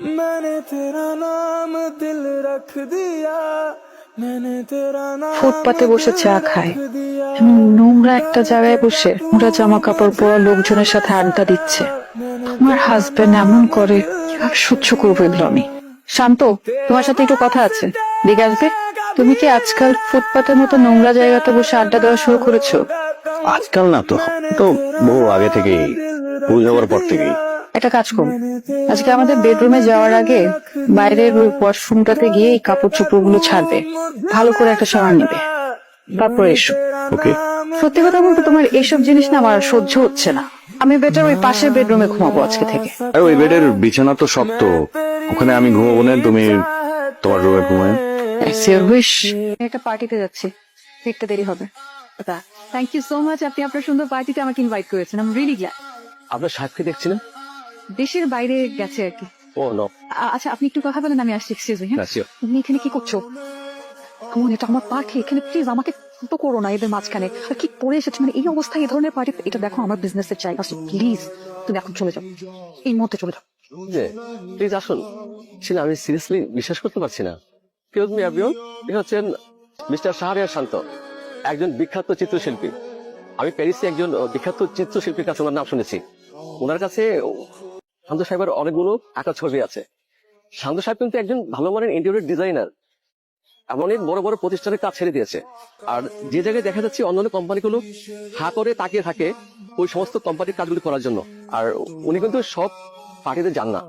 मैंने तेरा नाम दिल रख दिया, मैंने तेरा नाम ফুটপাতে বসে চা दिल খায়, रख दिया। এমন নোংরা একটা জায়গায় বসে ওরা জামা কাপড় পরা লোকজনের সাথে আড্ডা দিচ্ছে। তোমার হাজবেন্ড এমন করে, কিভাবে সহ্য করবো এগুলো আমি? শান্ত, তোমার সাথে একটু কথা আছে, দিকে আসবে? তুমি কি আজকাল ফুটপাতের মতো নোংরা জায়গাতে বসে আড্ডা দেওয়া শুরু করেছো? আজকাল না তো, তো বহু আগে থেকেই, ভুল যাওয়ার পর থেকেই। একটা কাজ করুন, আজকে আমাদের বেডরুমে যাওয়ার আগে বাইরের ওই ওয়াশরুমটাতে গিয়ে এই কাপড় চোপড় গুলো ছাড়বে, ভালো করে একটা শাওয়ার নেবে, তারপরে এসো। ওকে। সত্যি কথা বলতে তোমার এইসব জিনিস না আমার সহ্য হচ্ছে না। আমি বেটার ওই পাশের বেডরুমে ঘুমাবো আজকে থেকে। আরে ওই বেডের বিছানা তো শক্ত, ওখানে আমি ঘুমাবো না, তুমি তোমার রুমে ঘুমায়। একটা পার্টিতে যাচ্ছি, ফিরতে দেরি হবে। থ্যাংক ইউ সো মাচ, আপনি আপনার সুন্দর পার্টিতে আমাকে ইনভাইট করেছেন। I am really glad. আপনার সাহেবকে দেখছিলেন? দেশের বাইরে গেছে আর কি। ও নো। আচ্ছা, আপনি একটু কথা বলেন, আমি আসছি। Excuse me. হ্যাঁ, sure. তুমি এখানে কি করছো? কেমন, এটা আমার পার্টি, এখানে প্লিজ আমাকে তো করো না এদের মাঝখানে। আর কি পরে এসেছে, মানে এই অবস্থায় এই ধরনের পার্টি, এটা দেখো আমার বিজনেসের জায়গা, প্লিজ তুমি এখন চলে যাও, এই মুহূর্তে চলে যাও। প্লিজ আসুন। আমি সিরিয়াসলি বিশ্বাস করতে পারছি না। কেউ মি এভরিওয়ান, ইনি হচ্ছেন মিস্টার শাহরিয়ার শান্ত, একজন বিখ্যাত চিত্রশিল্পী। আমি প্যারিসে একজন বিখ্যাত চিত্রশিল্পীর কাছে ওনার নাম শুনেছি। ওনার কাছে শান্ত সাহেবের অনেকগুলো আঁকা ছবি আছে। শান্ত সাহেব কিন্তু একজন ভালো মানের ইন্টেরিয়র ডিজাইনার, অনেক বড় বড় প্রতিষ্ঠানের কাজ ছেড়ে দিয়েছে। আর যে জায়গায় দেখা যাচ্ছে অন্যান্য কোম্পানিগুলো হা করে তাকিয়ে থাকে ওই সমস্ত কোম্পানির কাজগুলি করার জন্য, আর উনি কিন্তু সব পার্টিতে যান না।